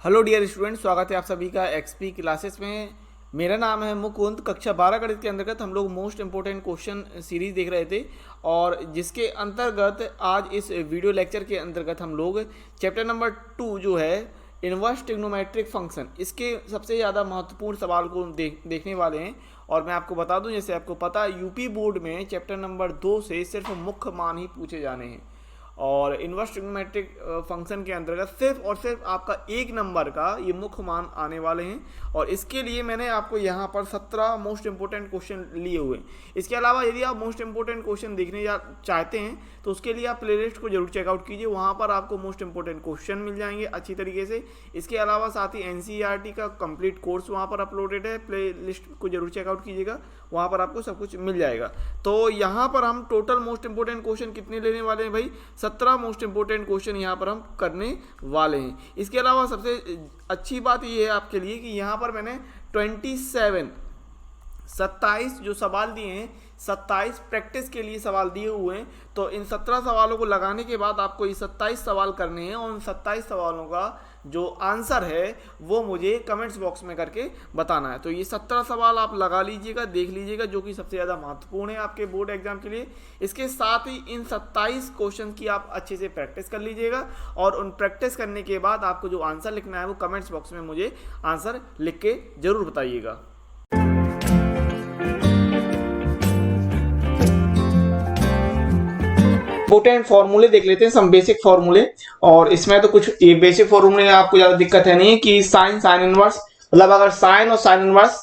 Hello dear student, स्वागत है आप सभी का एक्सपी क्लासेस में। मेरा नाम है मुकुंद। कक्षा 12 गणित के अंतर्गत हम लोग मोस्ट इंपोर्टेंट क्वेश्चन सीरीज देख रहे थे और जिसके अंतर्गत आज इस वीडियो लेक्चर के अंतर्गत हम लोग चैप्टर नंबर 2 जो है इनवर्स ट्रिग्नोमेट्रिक फंक्शन, इसके सबसे ज़्यादा महत्वपूर्ण सवाल को देखने वाले हैं। और मैं आपको बता दूं, जैसे आपको पता है यूपी बोर्ड में चैप्टर नंबर 2 से सिर्फ मुख्य मान ही पूछे जाने हैं और इनवर्स ट्रिग्नोमेट्रिक फंक्शन के अंतर्गत सिर्फ और सिर्फ आपका 1 नंबर का ये मुख्य मान आने वाले हैं। और इसके लिए मैंने आपको यहाँ पर 17 मोस्ट इंपोर्टेंट क्वेश्चन लिए हुए हैं। इसके अलावा यदि आप मोस्ट इंपोर्टेंट क्वेश्चन देखने चाहते हैं तो उसके लिए आप प्लेलिस्ट को जरूर चेकआउट कीजिए, वहाँ पर आपको मोस्ट इंपोर्टेंट क्वेश्चन मिल जाएंगे अच्छी तरीके से। इसके अलावा साथ ही एनसीईआरटी का कंप्लीट कोर्स वहाँ पर अपलोडेड है, प्ले लिस्ट को जरूर चेकआउट कीजिएगा, वहाँ पर आपको सब कुछ मिल जाएगा। तो यहाँ पर हम टोटल मोस्ट इंपोर्टेंट क्वेश्चन कितने लेने वाले हैं भाई? 17 मोस्ट इंपोर्टेंट क्वेश्चन यहाँ पर हम करने वाले हैं। इसके अलावा सबसे अच्छी बात ये है आपके लिए कि यहाँ पर मैंने 27 जो सवाल दिए हैं, 27 प्रैक्टिस के लिए सवाल दिए हुए हैं। तो इन 17 सवालों को लगाने के बाद आपको ये 27 सवाल करने हैं और उन 27 सवालों का जो आंसर है वो मुझे कमेंट्स बॉक्स में करके बताना है। तो ये 17 सवाल आप लगा लीजिएगा, देख लीजिएगा, जो कि सबसे ज़्यादा महत्वपूर्ण है आपके बोर्ड एग्जाम के लिए। इसके साथ ही इन 27 क्वेश्चन की आप अच्छे से प्रैक्टिस कर लीजिएगा और उन प्रैक्टिस करने के बाद आपको जो आंसर लिखना है वो कमेंट्स बॉक्स में मुझे आंसर लिख के ज़रूर बताइएगा। इंपोर्टेंट फॉर्मूले देख लेते हैं, सम बेसिक फॉर्मूले। और इसमें तो कुछ ये बेसिक फॉर्मूले आपको ज्यादा दिक्कत है नहीं कि साइन इनवर्स, मतलब अगर साइन और साइन इनवर्स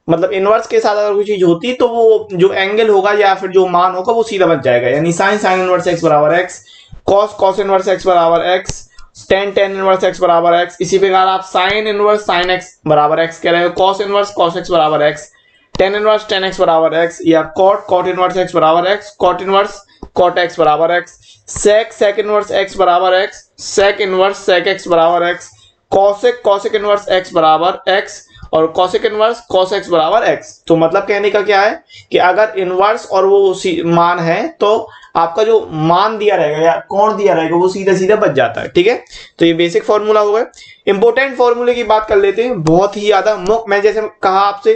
मतलब इनवर्स के साथ अगर कोई चीज होती तो वो जो एंगल होगा या फिर जो मान होगा वो सीधा बच जाएगा। यानी साइन इनवर्स एक्स बराबर एक्स, कॉस इनवर्स एक्स बराबर एक्स, टेन इनवर्स एक्स बराबर एक्स। इसी प्रकार आप साइन इनवर्स साइन एक्स बराबर एक्स कह रहे हो, कॉस इनवर्स कॉस एक्स बराबर x, tan inverse tan x बराबर एक्स, या कॉट इनवर्स एक्स बराबर x, cot inverse cot x बराबर एक्स, सेक इनवर्स एक्स बराबर x, sec inverse sec x बराबर एक्स, कॉसेक इनवर्स एक्स बराबर x और cosec inverse cos x बराबर x. तो मतलब कहने का क्या है कि अगर इनवर्स और वो मान है तो आपका जो मान दिया रहेगा या कोण दिया रहेगा वो सीधा सीधा बच जाता है। ठीक है, तो ये बेसिक फॉर्मूला हो गए। इंपोर्टेंट फॉर्मूले की बात कर लेते हैं, बहुत ही ज्यादा मैं जैसे कहा आपसे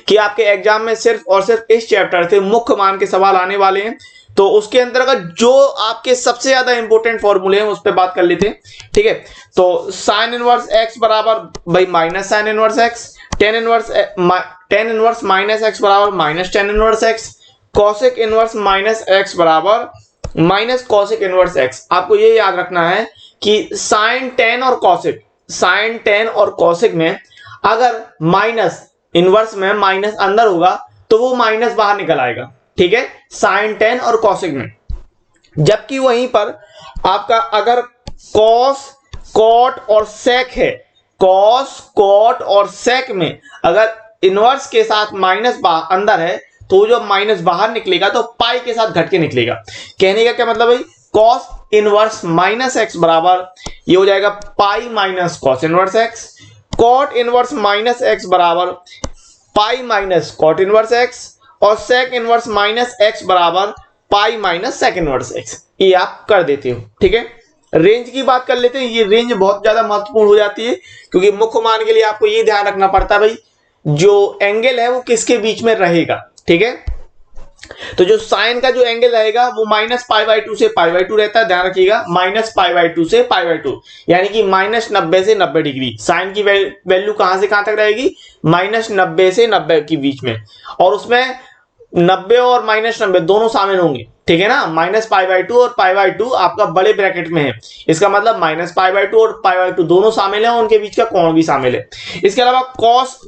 कि आपके एग्जाम में सिर्फ और सिर्फ इस चैप्टर से मुख्य मान के सवाल आने वाले हैं। तो उसके अंतर्गत जो आपके सबसे ज्यादा इंपॉर्टेंट फॉर्मूले हैं उस पर बात कर लेते हैं। ठीक है, तो साइन इनवर्स एक्स बराबर भाई minus sine inverse x, tan inverse minus x बराबर minus tan inverse x, cosec inverse minus x बराबर माइनस कॉसेक इनवर्स एक्स। आपको ये याद रखना है कि साइन टेन और कॉसेक में अगर माइनस इनवर्स में माइनस अंदर होगा तो वो माइनस बाहर निकल आएगा। ठीक है, साइन टेन और कॉसेक में। जबकि वहीं पर आपका अगर कॉस कॉट और सेक है, कॉस कॉट और सेक में अगर इनवर्स के साथ माइनस अंदर है तो जो माइनस बाहर निकलेगा तो पाई के साथ घट के निकलेगा। कहने का क्या मतलब है, कॉस इनवर्स माइनस एक्स बराबर ये हो जाएगा pi minus cos inverse x, cot inverse minus x बराबर pi minus cot inverse x और सेक इनवर्स माइनस एक्स बराबर pi minus sec inverse x. ये आप कर देते हो। ठीक है, रेंज की बात कर लेते हैं। ये रेंज बहुत ज्यादा महत्वपूर्ण हो जाती है क्योंकि मुख्य मान के लिए आपको ये ध्यान रखना पड़ता है भाई जो एंगल है वो किसके बीच में रहेगा। ठीक है, तो जो साइन का जो एंगल रहेगा वो माइनस पाई बाई टू से पाई बाई टू रहता है, ध्यान रखिएगा, माइनस पाई बाई टू से पाई बाई टू, यानी कि माइनस 90 से 90 डिग्री। साइन की वैल्यू कहां से कहां तक रहेगी, माइनस 90 से 90 के बीच में, और उसमें 90 और माइनस 90 दोनों शामिल होंगे। ठीक है ना, माइनस पाई बाई टू और पाई बाई टू आपका बड़े ब्रैकेट में है, इसका मतलब माइनस पाई बाई टू और पाई बाई टू दोनों शामिल है, उनके बीच का कोण भी शामिल है। इसके अलावा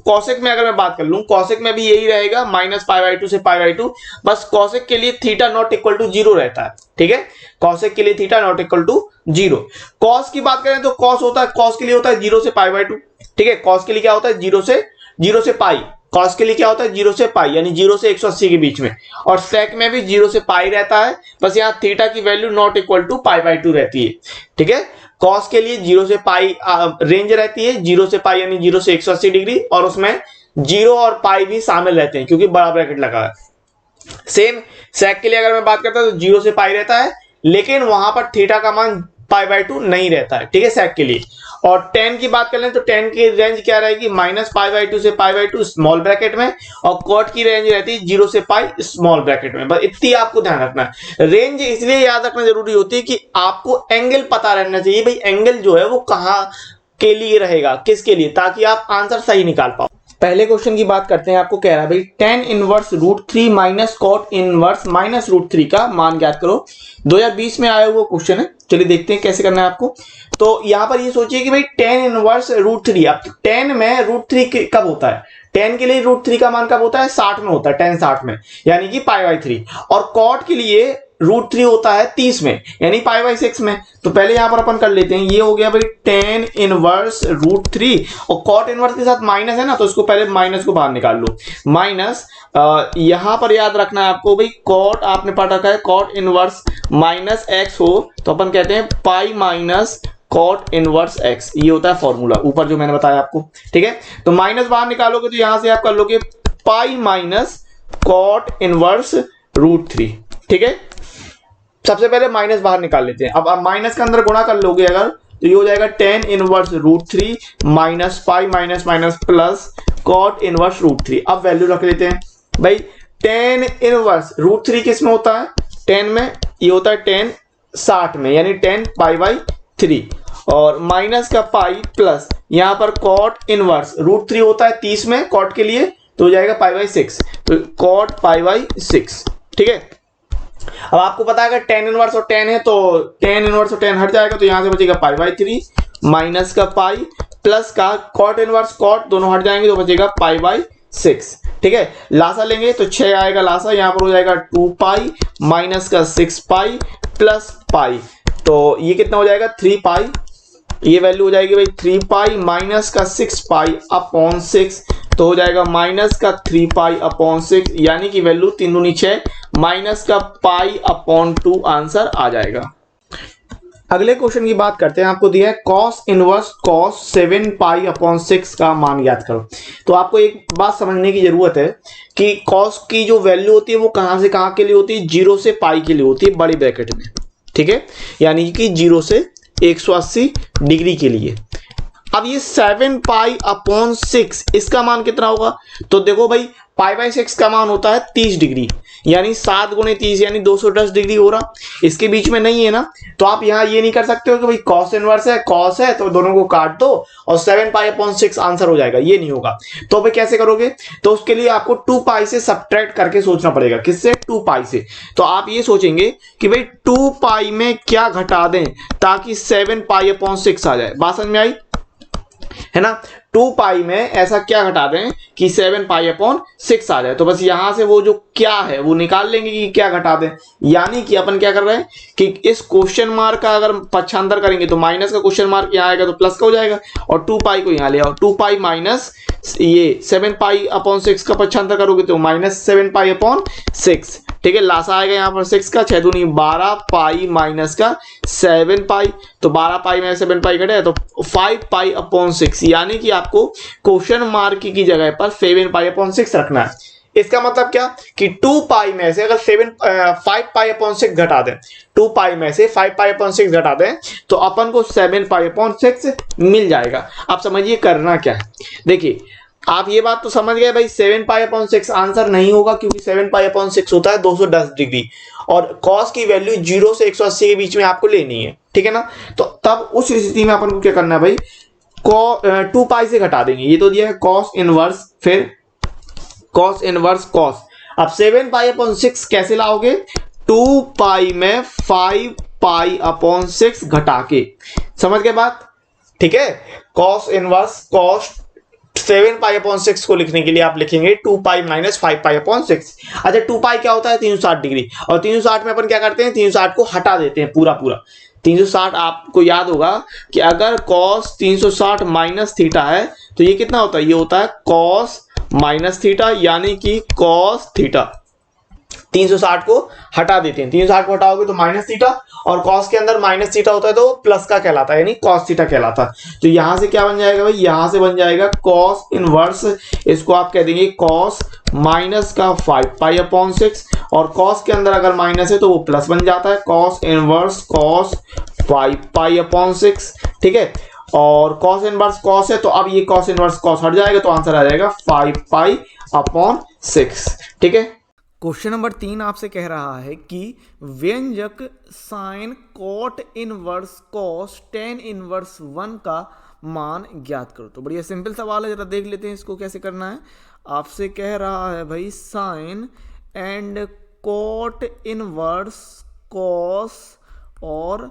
कॉसेक में अगर मैं बात कर लूं, कॉसेक में भी यही रहेगा, माइनस पाई बाई टू से पाई बाई टू, बस कॉसेक के लिए थीटा नॉट इक्वल टू 0 रहता है। ठीक है, कॉसेक के लिए theta not equal to 0। Cos की बात करें तो कॉस होता है, कॉस के लिए होता है 0 से पाई बाई टू। ठीक है, कॉस के लिए क्या होता है, 0 से पाई। कॉस के लिए क्या होता है, 0 से पाई, यानी 0 से 180 के बीच में। और सेक में भी 0 से पाई रहता है, बस यहाँ थीटा की value not equal to pi by two रहती है। ठीक है, कॉस के लिए 0 से पाई रेंज रहती है, 0 से पाई यानी 0 से 180 डिग्री, और उसमें 0 और पाई भी शामिल रहते हैं क्योंकि बड़ा ब्रैकेट लगा है। सेम सेक के लिए अगर मैं बात करता हूं तो 0 से पाई रहता है, लेकिन वहां पर थीटा का मान पाई बाई टू नहीं रहता है। ठीक है, सेक के लिए। और tan की बात कर लें तो tan की रेंज क्या रहेगी, -π/2 से π/2 स्मॉल ब्रैकेट में, और cot की रेंज रहती है 0 से π स्मॉल ब्रैकेट में। बस इतनी आपको ध्यान रखना है। रेंज इसलिए याद रखना जरूरी होती है कि आपको एंगल पता रहना चाहिए, भाई एंगल जो है वो कहां के लिए रहेगा, किसके लिए, ताकि आप आंसर सही निकाल पाओ। पहले क्वेश्चन की बात करते हैं। आपको कह रहा है भाई tan inverse √3 minus cot inverse -√3 का मान ज्ञात करो। 2020 में आया हुआ क्वेश्चन है। चलिए देखते हैं कैसे करना है आपको। तो यहां पर ये सोचिए कि भाई tan इनवर्स √3, अब tan में √3 कब होता है, tan के लिए √3 का मान कब होता है, 60 में होता है, tan 60 में, यानी कि π/3। और cot के लिए √3 होता है 30 में, यानी π/6 में। तो पहले यहां पर अपन कर लेते हैं, ये हो गया भाई tan इनवर्स √3, और cot इनवर्स के साथ माइनस है ना, तो इसको पहले माइनस को बाहर निकाल लो। माइनस यहां पर याद रखना है आपको भाई, cot आपने पढ़ रखा है, cot इनवर्स -x हो तो अपन कहते हैं pi minus cot inverse x, ये होता है फॉर्मूला ऊपर जो मैंने बताया आपको। ठीक है, तो माइनस बाहर निकालोगे तो यहां से आप कर लोगे पाई माइनस cot इनवर्स √3। ठीक है, सबसे पहले माइनस बाहर निकाल लेते हैं। अब आप माइनस के अंदर गुणा कर लोगे अगर, तो ये हो जाएगा tan inverse √3 minus pi minus minus plus cot inverse √3। अब वैल्यू रख लेते हैं भाई। tan इनवर्स √3 किस में होता है, tan में, ये होता है tan 60 में, यानी tan π/3, और माइनस का पाई प्लस यहां पर cot इनवर्स √3 होता है 30 में cot के लिए, तो हो जाएगा π/6, तो cot π/6। ठीक है, अब आपको पता है tan इनवर्स और tan है, तो tan इनवर्स और tan हट जाएगा, तो यहां से बचेगा π/3 माइनस का पाई प्लस का cot इनवर्स cot, दोनों हट जाएंगे तो बचेगा π/6। ठीक है, लासा लेंगे तो 6 आएगा लासा, यहां पर हो जाएगा 2 पाई माइनस का 6 पाई प्लस पाई, तो ये कितना हो जाएगा 3 पाई, ये वैल्यू हो जाएगी भाई 3 पाई माइनस का 6 पाई अपॉन 6, तो हो जाएगा माइनस का 3 पाई अपॉन 6, यानी कि वैल्यू 3 दूनी 6 माइनस का पाई अपॉन 2 आंसर आ जाएगा। अगले क्वेश्चन की बात करते हैं। आपको दिया है cos इनवर्स cos 7 पाई अपॉन 6 का मान याद करो। तो आपको एक बात समझने की जरूरत है कि cos की जो वैल्यू होती है वो कहां से कहां के लिए होती है, 0 से पाई के लिए होती है बड़ी ब्रैकेट में। ठीक है, यानी कि 0 से 180 डिग्री के लिए। अब ये 7 पाई अपॉन 6 इसका मान कितना होगा, तो देखो भाई π/6 का मान होता है 30 डिग्री, यानी 7 गुणे 30 यानी 210 डिग्री हो रहा, इसके बीच में नहीं है ना, तो आप यहां ये नहीं कर सकते हो कि भाई cos इनवर्स है cos है तो दोनों को काट दो और 7 पाई अपॉन 6 आंसर हो जाएगा, ये नहीं होगा। तो भाई कैसे करोगे, तो उसके लिए आपको 2 पाई से सब्ट्रैक्ट करके सोचना पड़ेगा। किससे, 2 पाई से। तो आप ये सोचेंगे कि भाई 2 पाई में क्या घटा दें ताकि 7 पाई अपॉन 6 आ जाए। बात समझ में आई है ना, 2 पाई में ऐसा क्या घटा दें कि 7 पाई अपॉन 6 आ जाए। तो बस यहां से वो जो क्या है वो निकाल लेंगे कि क्या घटा दें, यानी कि अपन क्या कर रहे हैं कि इस क्वेश्चन मार्क का अगर पक्षांतर करेंगे तो माइनस का क्वेश्चन मार्क यहाँ आएगा तो प्लस का हो जाएगा, और 2 पाई को यहाँ ले आओ, 2 पाई माइनस ये 7 पाई अपॉन 6 का पक्षांतर करोगे तो -7 पाई अपॉन 6। ठीक है, लासा आएगा यहाँ पर 6 का, 6 दूनी 12 पाई माइनस का 7 पाई, तो 12 पाई में 7 पाई घटे तो 5 पाई अपॉन 6, यानी कि आपको क्वेश्चन मार्क की जगह पर 7 पाई अपॉन 6 रखना है। इसका मतलब क्या कि 2 पाई में से अगर 5 पाई अपॉन 6 घटा दें, 2 पाई में से 5 पाई अपॉन 6 घटा दें तो अपन को 7 पाई अपॉन 6 मिल जाएगा। आप समझिए करना क्या है। देखिए आप ये बात तो समझ गए भाई 7 पाई अपॉन 6 आंसर नहीं होगा, क्योंकि 7 पाई अपॉन 6 होता है 210 डिग्री, और cos की वैल्यू 0 से 180 के बीच में आपको लेनी है। ठीक है ना, तो तब उस स्थिति में अपन को क्या करना है भाई, 2 पाई से घटा देंगे। ये तो दिया है cos इनवर्स, फिर cos इनवर्स cos। अब 7 पाई अपॉन 6 कैसे लाओगे, 2 पाई में 5 पाई अपॉन 6 घटा के। समझ गए बात। ठीक है, cos इनवर्स cos 7 पाई अपॉन 6 को लिखने के लिए आप लिखेंगे 2 पाई माइनस 5 पाई अपॉन 6। अच्छा 2 पाई क्या होता है, 360 डिग्री, और 360 में अपन क्या करते हैं, 360 को हटा देते हैं पूरा पूरा। 360 आपको याद होगा कि अगर cos 360 माइनस थीटा है तो ये कितना होता है, ये होता है cos माइनस थीटा, यानी कि cos थीटा। 360 को हटा देते हैं, 360 को हटाओगे तो माइनस थीटा, और cos के अंदर माइनस थीटा होता है तो प्लस का कहलाता है, यानी cos थीटा कहलाता है। तो यहां से क्या बन जाएगा भाई, यहां से बन जाएगा cos इनवर्स, इसको आप कह देंगे cos माइनस का 5 पाई अपॉन 6, और cos के अंदर अगर माइनस है तो वो प्लस बन जाता है, cos इनवर्स cos 5 पाई अपॉन 6। ठीक है, और कॉस इनवर्स कॉस है, तो अब ये कॉस इनवर्स कॉस हट जाएगा, तो आंसर आ जाएगा 5π/6। ठीक है। क्वेश्चन नंबर 3 आपसे कह रहा है कि व्यंजक sine cot inverse cos tan inverse 1 का मान ज्ञात करो। तो बढ़िया सिंपल सवाल है, जरा देख लेते हैं इसको कैसे करना है। आपसे कह रहा है भाई sine and cot inverse cos और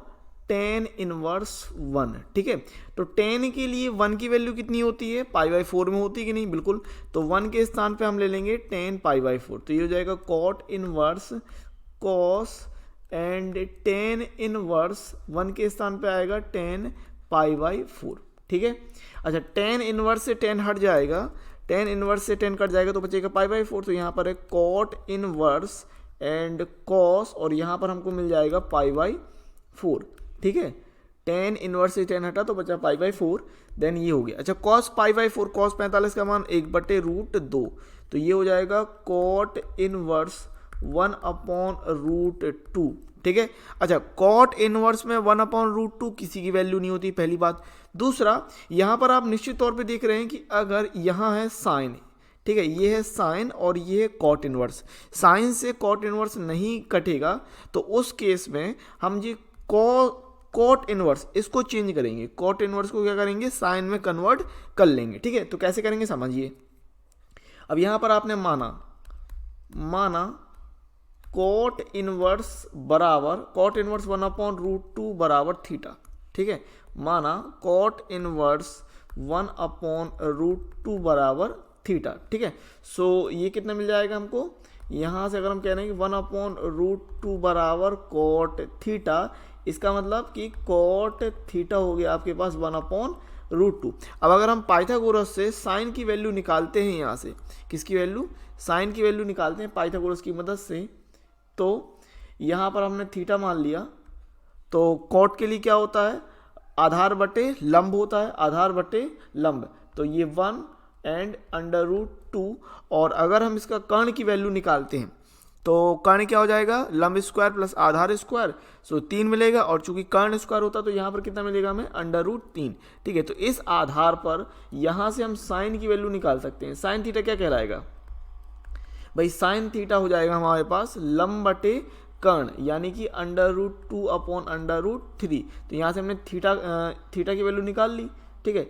टेन इनवर्स 1। ठीक है, तो टेन के लिए 1 की वैल्यू कितनी होती है, π/4 में होती है कि नहीं, बिल्कुल। तो 1 के स्थान पे हम ले लेंगे 10 π/4, तो ये हो जाएगा cot inverse cos and tan inverse 1 के स्थान पे आएगा 10 π/4। ठीक है, अच्छा 10 इनवर्स से 10 हट जाएगा, 10 इनवर्स से 10 कट जाएगा तो बचेगा π/4। तो यहाँ पर है कॉट इनवर्स एंड कॉस और यहाँ पर हमको मिल जाएगा π/4। ठीक है, 10 इनवर्स से 10 हटा तो बचा π/4, देन ये हो गया। अच्छा कॉस π/4, कॉस 45 का मान 1/√2, तो ये हो जाएगा कॉट इनवर्स 1/√2। ठीक है, अच्छा कॉट इनवर्स में 1/√2 किसी की वैल्यू नहीं होती, पहली बात। दूसरा, यहाँ पर आप निश्चित तौर पे देख रहे हैं कि अगर यहाँ है साइन, ठीक है, ये है साइन और ये है कॉट इनवर्स, साइन से कॉट इनवर्स नहीं कटेगा, तो उस केस में हम ये कॉट इनवर्स इसको चेंज करेंगे, कॉट इनवर्स को क्या करेंगे, साइन में कन्वर्ट कर लेंगे। ठीक है, तो कैसे करेंगे समझिए। अब यहाँ पर आपने माना कॉट इनवर्स बराबर कॉट इनवर्स 1/√2 बराबर थीटा। ठीक है, माना कॉट इनवर्स 1/√2 बराबर थीटा। ठीक है, सो ये कितना मिल जाएगा हमको, यहाँ से अगर हम कह रहे हैं कि 1/√2 बराबर कॉट थीटा, इसका मतलब कि कॉट थीटा हो गया आपके पास 1/√2। अब अगर हम पाइथागोरस से साइन की वैल्यू निकालते हैं, यहाँ से किसकी वैल्यू, साइन की वैल्यू निकालते हैं पाइथागोरस की मदद से, तो यहाँ पर हमने थीटा मान लिया, तो कॉट के लिए क्या होता है, आधार बटे लंब होता है, आधार बटे लंब, तो ये 1 एंड √2। और अगर हम इसका कर्ण की वैल्यू निकालते हैं तो कर्ण क्या हो जाएगा, लंब स्क्वायर प्लस आधार स्क्वायर, सो 3 मिलेगा, और चूंकि कर्ण स्क्वायर होता तो यहाँ पर कितना मिलेगा हमें, √3। ठीक है, तो इस आधार पर यहाँ से हम साइन की वैल्यू निकाल सकते हैं। साइन थीटा क्या कहलाएगा भाई, साइन थीटा हो जाएगा हमारे पास लंब बटे कर्ण, यानी कि √2/√3। तो यहाँ से हमने थीटा की वैल्यू निकाल ली। ठीक है,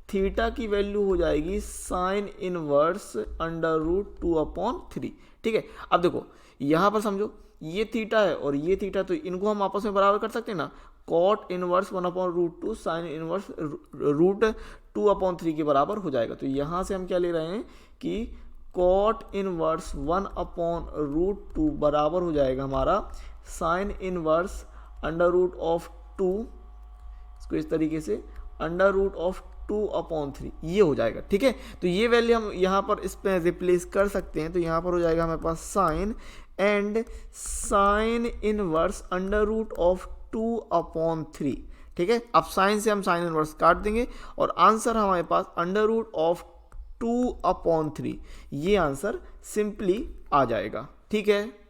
थीटा की वैल्यू हो जाएगी साइन इनवर्स √2/3। ठीक है, अब देखो यहाँ पर समझो ये थीटा है और ये थीटा, तो इनको हम आपस में बराबर कर सकते हैं ना, कॉट इनवर्स 1/√2 साइन इनवर्स √2/3 के बराबर हो जाएगा। तो यहाँ से हम क्या ले रहे हैं कि कॉट इनवर्स 1/√2 बराबर हो जाएगा हमारा साइन इनवर्स √2, इसको इस तरीके से √2/3, ये हो जाएगा। ठीक है, तो ये वैल्यू हम यहाँ पर इस पर रिप्लेस कर सकते हैं, तो यहाँ पर हो जाएगा हमारे पास साइन एंड साइन इनवर्स √2/3। ठीक है, अब साइन से हम साइन इनवर्स काट देंगे और आंसर हमारे पास √2/3, ये आंसर सिंपली आ जाएगा। ठीक है,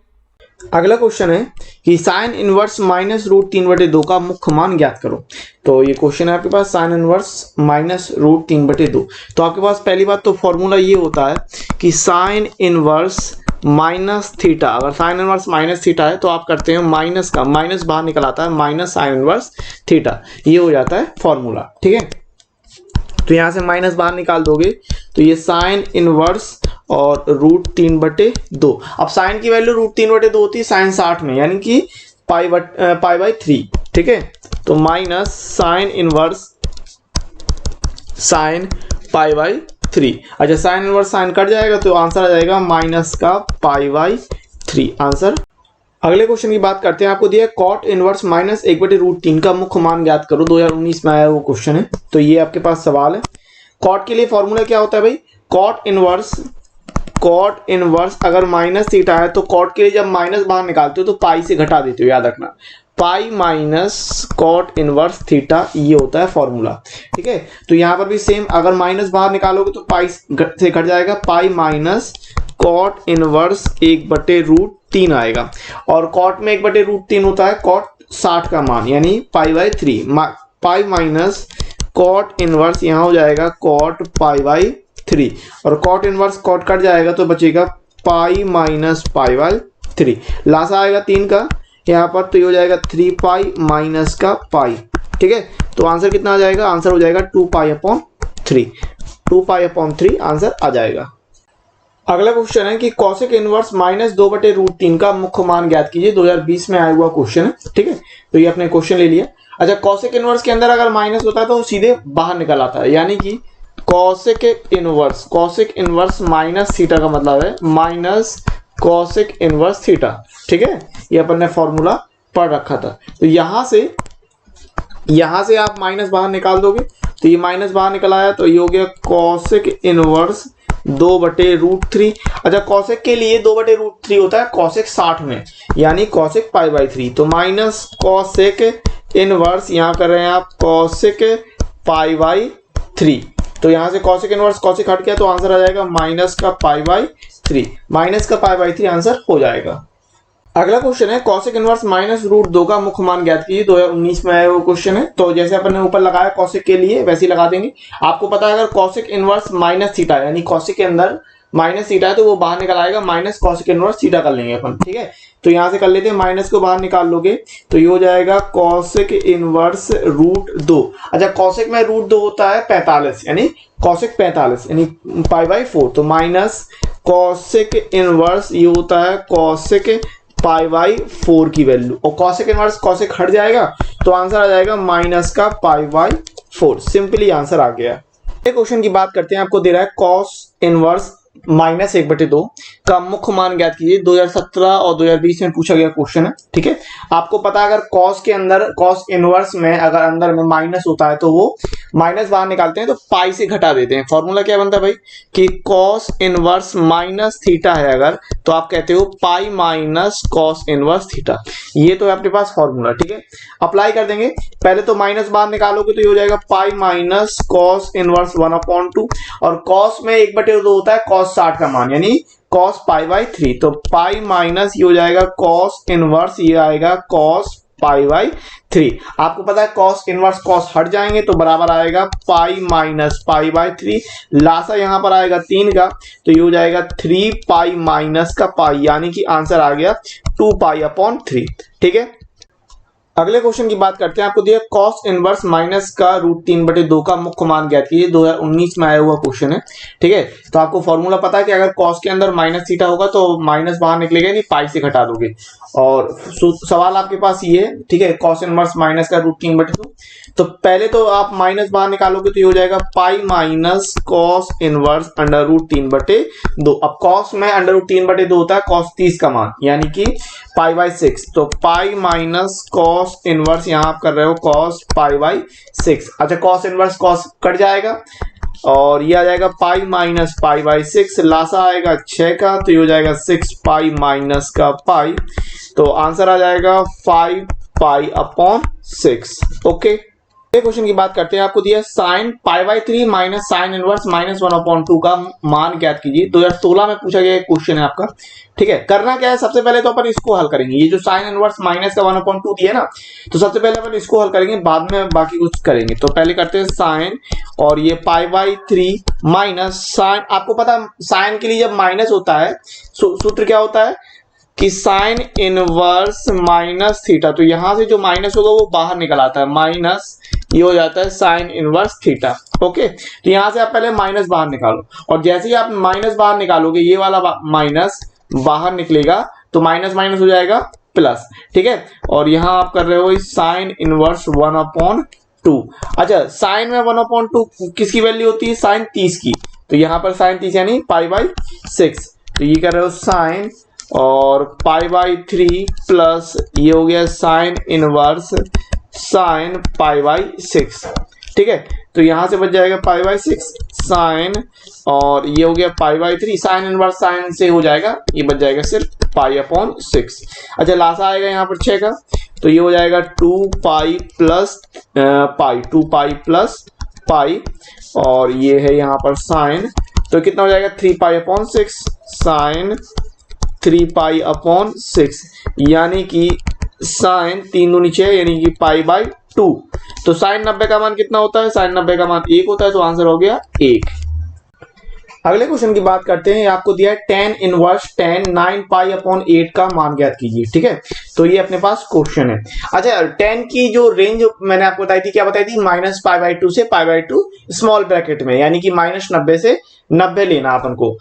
अगला क्वेश्चन है कि साइन इनवर्स -√3/2 का मुख्य मान ज्ञात करो। तो ये क्वेश्चन है आपके पास साइन इनवर्स -√3/2। तो आपके पास पहली बात तो फॉर्मूला ये होता है कि साइन इनवर्स माइनस थीटा, अगर साइन इनवर्स माइनस थीटा है तो आप करते हैं माइनस का, माइनस बाहर निकल आता है, माइनस साइन इनवर्स थीटा, ये हो जाता है फॉर्मूला। ठीक है, तो यहाँ से माइनस बाहर निकाल दोगे तो ये साइन इनवर्स और √3/2। अब साइन की वैल्यू √3/2 होती है साइन 60 में, यानी कि π/3। ठीक है, तो माइनस साइन इनवर्स साइन π/3। अच्छा साइन इनवर्स साइन कट जाएगा तो आंसर आ जाएगा माइनस का π/3 आंसर। अगले क्वेश्चन की बात करते हैं। आपको दिया कॉट इनवर्स -1/√3 का मुख्य मान ज्ञात करो। 2019 में आया वो क्वेश्चन है, तो ये आपके पास सवाल है। कॉट के लिए फॉर्मूला क्या होता है भाई, कॉट इनवर्स अगर माइनस थीटा है तो कॉट के लिए जब माइनस बाहर निकालते हो तो पाई से घटा देते हो, याद रखना, pi minus cot inverse theta, ये होता है फॉर्मूला। ठीक है, तो यहाँ पर भी सेम, अगर माइनस बाहर निकालोगे तो पाई से घट जाएगा, पाई माइनस कॉट इनवर्स 1/√3 आएगा, और कॉट में 1/√3 होता है कॉट 60 का मान, यानी π/3, पाई माइनस कॉट इनवर्स यहाँ हो जाएगा कॉट पाई बाई 3 और कॉट इनवर्स कॉट कट जाएगा तो बचेगा पाई माइनस पाई बाई 3। लासा आएगा 3 का यहाँ पर, तो ये हो जाएगा 3 पाई माइनस का पाई। ठीक है, तो आंसर कितना आ जाएगा? आंसर हो जाएगा 2 pi upon 3, 2 pi upon 3 answer आ जाएगा। अगला क्वेश्चन है कि कॉसेक इनवर्स माइनस 2/√3 का मुख्य मान ज्ञात कीजिए। 2020 में आया हुआ क्वेश्चन है। ठीक है, तो ये अपने क्वेश्चन ले लिया। अच्छा, कॉसेक इनवर्स के अंदर अगर माइनस होता है तो सीधे बाहर निकल आता है, यानी कि कॉसेक इनवर्स माइनस थीटा का मतलब है माइनस कॉसेक इनवर्स थीटा। ठीक है, ये अपन ने फॉर्मूला पढ़ रखा था। तो यहां से आप माइनस बाहर निकाल दोगे तो ये माइनस बाहर निकल आया, तो ये हो गया कॉसेक इनवर्स 2/√3। अच्छा, कॉसेक के लिए 2/√3 होता है कॉसेक 60 में, यानी कॉसेक पाई बाई 3। तो माइनस कॉसेक इनवर्स यहाँ कर रहे हैं आप कॉसेक पाई बाई 3। तो यहाँ से कॉसेक इनवर्स कॉसेक हट गया तो आंसर आ जाएगा माइनस का पाई बाई 3। माइनस का पाई बाई 3 आंसर हो जाएगा। अगला क्वेश्चन है कॉसेक इनवर्स -√2 का मुख्य मान ज्ञात कीजिए। 2019 में आया वो क्वेश्चन है। तो जैसे अपन ने ऊपर लगाया कॉसेक के लिए वैसे ही लगा देंगे। आपको पता है अगर कॉसेक इनवर्स माइनस थीटा यानी कॉसेक के अंदर माइनस थीटा है तो वो बाहर निकल आएगा, माइनस कॉसेक इनवर्स थीटा कर लेंगे अपन। ठीक है, तो यहाँ से कर लेते हैं, माइनस को बाहर निकाल लोगे तो ये हो जाएगा कॉसेक इनवर्स √2। अच्छा, कॉसेक में √2 होता है 45, यानी कॉसेक 45 यानी पाई बाई 4। तो माइनस कॉसेक इनवर्स ये होता है कॉसेक पाई बाई 4 की वैल्यू, और कॉसेक इनवर्स कॉसेक हट जाएगा तो आंसर आ जाएगा माइनस का पाई बाई 4। सिंपली आंसर आ गया। एक क्वेश्चन की बात करते हैं। आपको दे रहा है कॉस इनवर्स -1/2 का मुख्य मान ज्ञात कीजिए। 2017 और 2020 में पूछा गया क्वेश्चन है। ठीक है, आपको पता है अगर कॉस के अंदर कॉस इनवर्स में अगर अंदर में माइनस होता है तो वो माइनस बाहर निकालते हैं तो पाई से घटा देते हैं। फॉर्मूला क्या बनता है भाई कि कॉस इनवर्स माइनस थीटा है अगर, तो आप कहते हो पाई माइनस कॉस इनवर्स थीटा। ये तो है अपने पास फॉर्मूला। ठीक है, अप्लाई कर देंगे। पहले तो माइनस बाहर निकालोगे तो ये हो जाएगा पाई माइनस कॉस इनवर्स 1/2, और कॉस में 1/2 होता है कॉस 60 का मान यानी कॉस पाई बाई 3। तो पाई माइनस ये हो जाएगा कॉस इनवर्स, ये आएगा कॉस पाई बाई 3। आपको पता है कॉस इनवर्स कॉस हट जाएंगे तो बराबर आएगा पाई माइनस पाई बाई 3। लासा यहां पर आएगा 3 का तो ये हो जाएगा 3 पाई माइनस का पाई, यानी कि आंसर आ गया 2 पाई अपॉन 3। ठीक है, अगले क्वेश्चन की बात करते हैं। आपको दिया कॉस इनवर्स माइनस का √3/2 का मुख्य मान ज्ञात कीजिए। 2019 में आया हुआ क्वेश्चन है। ठीक है, तो आपको फॉर्मूला पता है कि अगर कॉस के अंदर माइनस थीटा होगा तो माइनस बाहर निकलेगा नहीं, पाई से घटा दोगे। और सवाल आपके पास ये है। ठीक है, कॉस इनवर्स माइनस का √3/2। तो पहले तो आप माइनस बाहर निकालोगे तो ये हो जाएगा पाई माइनस कॉस इनवर्स √3/2। अब कॉस में √3/2 होता है कॉस 30 का मान यानी कि पाई बाई 6। तो पाई माइनस कॉस इनवर्स यहां आप कर रहे हो कॉस पाई बाई 6। अच्छा, कॉस इनवर्स कॉस कट जाएगा और ये आ जाएगा पाई माइनस पाई बाई 6। लासा आएगा 6 का तो ये हो जाएगा 6 पाई माइनस का पाई। तो आंसर आ जाएगा 5 पाई अपॉन 6। ओके, क्वेश्चन की बात करते हैं। आपको दिया sine pi by 3 minus sine inverse -1/2 का मान ज्ञात कीजिए। 2016 में पूछा गया क्वेश्चन है आपका। ठीक है, करना क्या है, सबसे पहले तो अपन इसको हल करेंगे। ये जो साइन इनवर्स माइनस का 1/2 दिया ना, तो सबसे पहले अपन इसको हल करेंगे, बाद में बाकी कुछ करेंगे। तो पहले करते हैं साइन, और ये पाई बाई 3 माइनस साइन। आपको पता है साइन के लिए जब माइनस होता है सूत्र क्या होता है कि साइन इनवर्स माइनस थीटा। तो यहां से जो माइनस होगा वो बाहर निकल आता है, माइनस ये हो जाता है साइन इनवर्स थीटा। ओके, तो यहां से आप पहले माइनस बाहर निकालो, और जैसे ही आप माइनस बाहर निकालोगे ये वाला माइनस बाहर निकलेगा तो माइनस माइनस हो जाएगा प्लस। ठीक है, और यहां आप कर रहे हो साइन इनवर्स 1/2। अच्छा, साइन में 1/2 किसकी वैल्यू होती है, साइन 30 की। तो यहां पर साइन 30 यानी पाई बाई 6। तो ये कर रहे हो साइन और पाई बाई 3 प्लस ये हो गया sign inverse sine pi by 6। ठीक है, तो यहां से बच जाएगा पाई बाई 6 साइन, और ये हो गया पाई बाई 3 साइन इनवर्स साइन से हो जाएगा, ये बच जाएगा सिर्फ पाई अपॉन 6। अच्छा, लासा आएगा यहाँ पर 6 का तो ये हो जाएगा 2 pi plus pi, 2 pi plus pi, और ये है यहाँ पर साइन। तो कितना हो जाएगा 3 pi upon 6 sine 3 pi upon 6, यानी कि साइन 3 दूनी 6 यानी कि पाई बाई 2। तो साइन 90 का मान कितना होता है? साइन 90 का मान 1 होता है, तो आंसर हो गया 1। अगले क्वेश्चन की बात करते हैं। आपको दिया है tan inverse tan 9 pi upon 8 का मान ज्ञात कीजिए। ठीक है, तो ये अपने पास क्वेश्चन है। अच्छा, tan की जो रेंज मैंने आपको बताई थी, क्या बताई थी? -π/2 से π/2 स्मॉल ब्रैकेट में, यानी कि -90 से 90 लेना अपन को।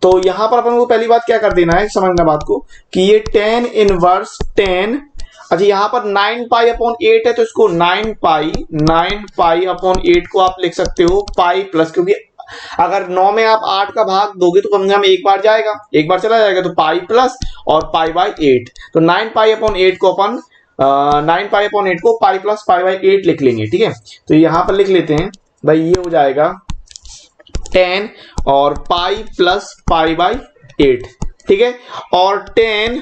तो यहां पर अपन को पहली बात क्या कर देना है, समझना बात को, कि ये tan इनवर्स tan, अच्छा यहाँ पर 9 पाई अपॉन 8 है, तो इसको 9 पाई अपॉन 8 को आप लिख सकते हो पाई प्लस, क्योंकि अगर 9 में आप 8 का भाग दोगे तो कम से कम एक बार जाएगा, एक बार चला जाएगा, तो पाई प्लस और पाई बाई 8। तो 9 पाई अपॉन 8 को अपन 9 पाई अपॉन 8 को पाई प्लस पाई बाई 8 लिख लेंगे। ठीक है, तो यहां पर लिख लेते हैं भाई, ये हो जाएगा 10 और पाई प्लस पाई बाई 8। ठीक है, और 10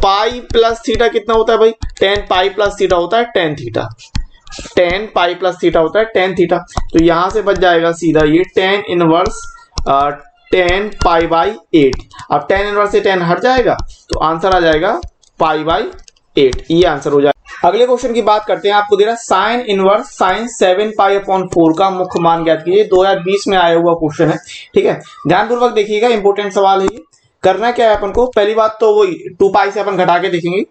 पाई प्लस थीटा कितना होता है भाई? 10 पाई प्लस थीटा होता है tan theta, 10 pi plus theta होता है tan थीटा। तो यहां से बच जाएगा सीधा ये tan इनवर्स 10 पाई बाई 8। अब tan इनवर्स से tan हट जाएगा, तो आंसर आ जाएगा पाई बाई 8। ये आंसर हो जाएगा। अगले क्वेश्चन की बात करते हैं। आपको दे रहा है sign inverse sign 7 pi upon 4 का मुख्य मान ज्ञात कीजिए। 2020 में आया हुआ क्वेश्चन है। ठीक है, ध्यानपूर्वक देखिएगा, इंपोर्टेंट सवाल है ये। करना क्या है अपन को, पहली बात तो वो 2 पाई से अपन घटा के देखेंगे,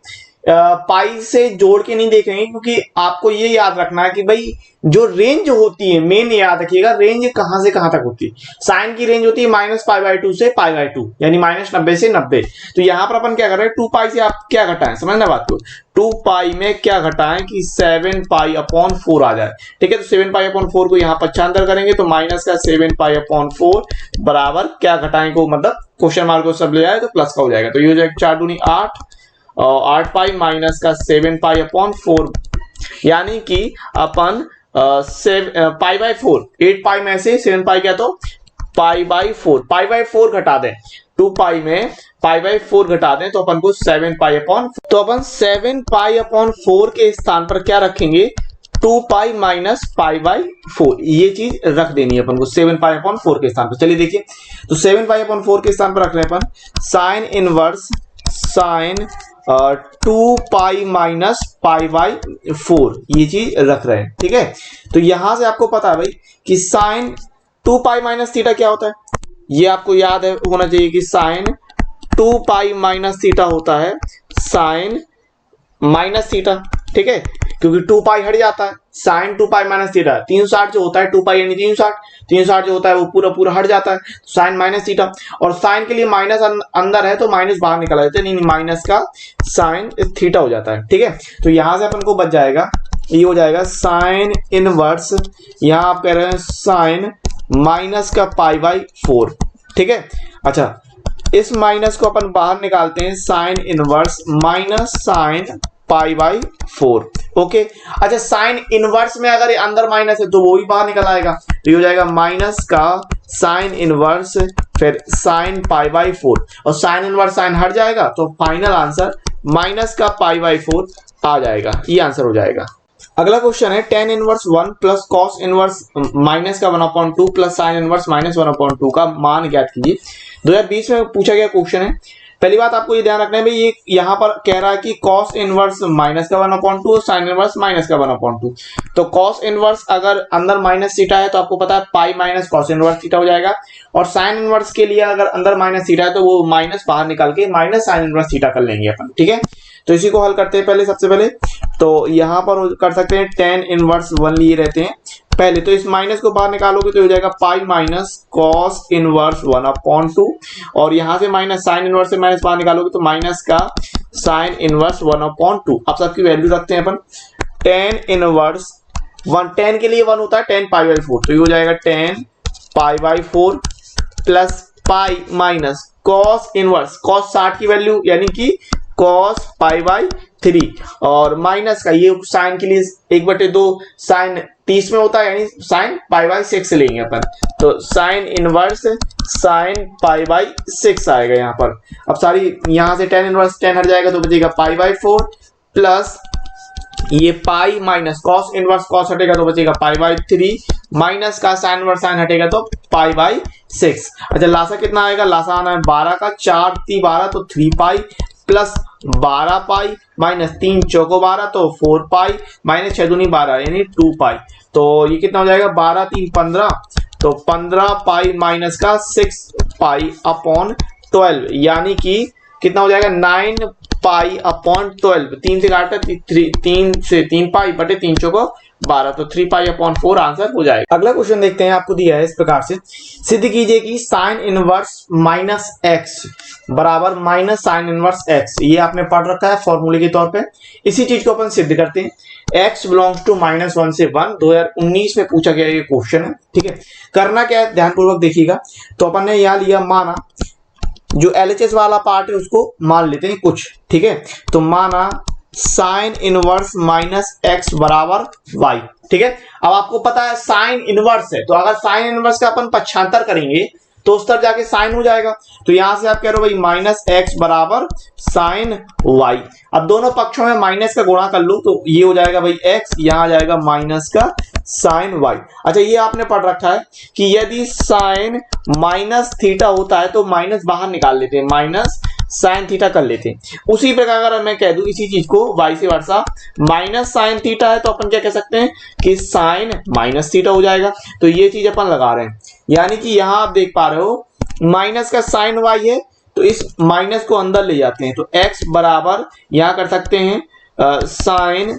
पाई से जोड़ के नहीं देखेंगे, क्योंकि आपको ये याद रखना है कि भाई जो रेंज होती है, मेन याद रखिएगा, रेंज कहां से कहां तक होती है। साइन की रेंज होती है -π/2 से π/2, यानी -90 से 90। तो यहां पर अपन क्या कर रहे हैं, 2 पाई से आप क्या घटाएं, समझना बात को, 2 पाई में क्या घटाएं कि 7 पाई अपॉन 4 आ जाए। ठीक है, तो 7 पाई अपॉन 4 को यहाँ पक्षांतर करेंगे, तो माइनस का 7 पाई अपॉन 4 बराबर क्या घटाएं को, मतलब क्वेश्चन मार्क को सब ले जाए तो प्लस का हो जाएगा। तो ये हो जाएगा 4 दूनी 8 और 8 पाई माइनस का 7 पाई अपॉन 4, यानी कि अपन पाई बाई 4, 8 पाई में से 7 पाई क्या, तो पाई बाई 4 घटा दें, 2 पाई में पाई बाई 4 घटा दें, तो अपन को 7 पाई अपॉन, तो अपन 7 पाई अपॉन 4 के स्थान पर क्या रखेंगे, 2 पाई माइनस पाई बाई 4, ये चीज रख देनी है अपन को 7 पाई अपॉन 4 के स्थान पर। चलिए देखिए, तो 7 पाई अपॉन 4 के स्थान पर रख रहे हैं अपन sine inverse sine 2 pi minus pi by 4, ये चीज रख रहे हैं। ठीक है, तो यहां से आपको पता है भाई कि साइन 2 पाई माइनस थीटा क्या होता है, ये आपको याद है होना चाहिए कि साइन 2 पाई माइनस थीटा होता है साइन माइनस थीटा। ठीक है, क्योंकि 2 पाई हट जाता है, साइन 2 पाई माइनस थीटा 360 जो होता है, 2 पाई यानी 360 जो होता है वो पूरा पूरा हट जाता है, साइन माइनस थीटा। और साइन के लिए माइनस अंदर है तो माइनस बाहर निकल जाता है, नहीं माइनस का साइन थीटा हो जाता है। ठीक है, तो यहां से अपन को बच जाएगा, ये हो जाएगा साइन इनवर्स, यहां आप कह रहे हैं साइन माइनस का पाई बाई 4। ठीक है, अच्छा इस माइनस को अपन बाहर निकालते हैं, sign inverse minus sine pi by 4। Okay, अच्छा साइन इनवर्स में अगर अंदर माइनस है तो वो भी बाहर निकल आएगा, तो ये हो जाएगा माइनस का साइन इनवर्स फिर साइन पाई बाई 4, और साइन इनवर्स साइन हट जाएगा, तो फाइनल आंसर माइनस का पाई बाई 4 आ जाएगा। ये आंसर हो जाएगा। अगला क्वेश्चन है tan inverse 1 plus cos inverse minus का 1/2 प्लस साइन इनवर्स माइनस 1/2 का मान ज्ञात कीजिए। 2020 में पूछा गया क्वेश्चन है। पहली बात आपको ये ध्यान रखना है भाई, ये यहाँ पर कह रहा है कि कॉस इनवर्स माइनस का 1/2 और साइन इनवर्स माइनस का 1/2। तो कॉस इनवर्स अगर अंदर माइनस थीटा है तो आपको पता है पाई माइनस कॉस इनवर्स थीटा हो जाएगा, और साइन इनवर्स के लिए अगर अंदर माइनस थीटा है तो वो माइनस बाहर निकाल के माइनस साइन इनवर्स थीटा कर लेंगे अपन। ठीक है, तो इसी को हल करते हैं पहले, सबसे पहले तो यहाँ पर कर सकते हैं tan इनवर्स 1 लिए रहते हैं पहले, तो इस माइनस को बाहर निकालोगे तो हो जाएगा पाई माइनस कॉस इनवर्स 1/2, और यहां से माइनस साइन इनवर्स से माइनस बाहर निकालोगे तो माइनस का साइन इनवर्स 1/2। अब सबकी वैल्यू रखते हैं अपन, tan इनवर्स 1, tan के लिए 1 होता है tan पाई बाई 4, तो ये हो जाएगा tan pi by 4 plus pi minus cos inverse, cos 60 की वैल्यू यानी कि कॉस पाई बाई 3, और माइनस का ये साइन के लिए 1/2 साइन 30 में होता है, यानी साइन पाई बाई 6 लेंगे अपन, तो sign inverse sine pi by 6 आएगा यहाँ पर। अब सारी यहां से tan इनवर्स tan हट जाएगा तो बचेगा पाई बाई 4 प्लस ये पाई माइनस कॉस इनवर्स कॉस हटेगा तो बचेगा पाई बाई 3 माइनस का साइन इनवर्स साइन हटेगा तो पाई बाई 6। अच्छा लासा कितना आएगा, लासा आना है 12 का, 4 3 12 तो 3 पाई प्लस 12 पाई माइनस 3 चौको 12 तो 4 पाई माइनस 6 दूनी 12 यानी 2 पाई। तो ये कितना हो जाएगा 12 3 15 तो 15 पाई माइनस का 6 पाई अपॉन 12 यानी कि कितना हो जाएगा 9 पाई अपॉन 12। 3 से काटा 3 से 3 पाई बटे 3 चौको 12 तो 3 पाई अपॉन 4 आंसर हो जाएगा। अगला क्वेश्चन देखते हैं, आपको दिया है इस प्रकार से, सिद्ध कीजिए कि साइन इनवर्स माइनस एक्स बराबर माइनस साइन इनवर्स एक्स। ये आपने पढ़ रखा है फॉर्मूले के तौर पे। इसी चीज को अपन सिद्ध करते हैं। x बिलोंग्स टू -1 से 1 2019 में पूछा गया ये क्वेश्चन है। ठीक है, करना क्या है ध्यानपूर्वक देखिएगा। तो अपन ने यहाँ लिया माना, जो LHS वाला पार्ट है उसको मान लेते हैं कुछ। ठीक है, तो माना साइन इनवर्स माइनस एक्स बराबर वाई। ठीक है, अब आपको पता है साइन इनवर्स है, तो अगर साइन इनवर्स का अपन पक्षांतर करेंगे तो उस तरफ जाके साइन हो जाएगा। तो यहां से आप कह रहे हो भाई माइनस एक्स बराबर साइन वाई। अब दोनों पक्षों में माइनस का गुणा कर लो तो ये हो जाएगा भाई एक्स, यहां आ जाएगा माइनस का साइन वाई। अच्छा, ये आपने पढ़ रखा है कि यदि साइन माइनस थीटा होता है तो माइनस बाहर निकाल लेते हैं, माइनस साइन थीटा कर लेते हैं। उसी प्रकार अगर मैं कह दूं इसी चीज को वाई से वर्षा माइनस साइन थीटा है तो अपन क्या कह सकते हैं कि साइन माइनस थीटा हो जाएगा। तो ये चीज अपन लगा रहे हैं, यानी कि यहां आप देख पा रहे हो माइनस का साइन वाई है तो इस माइनस को अंदर ले जाते हैं तो x बराबर यहां कर सकते हैं साइन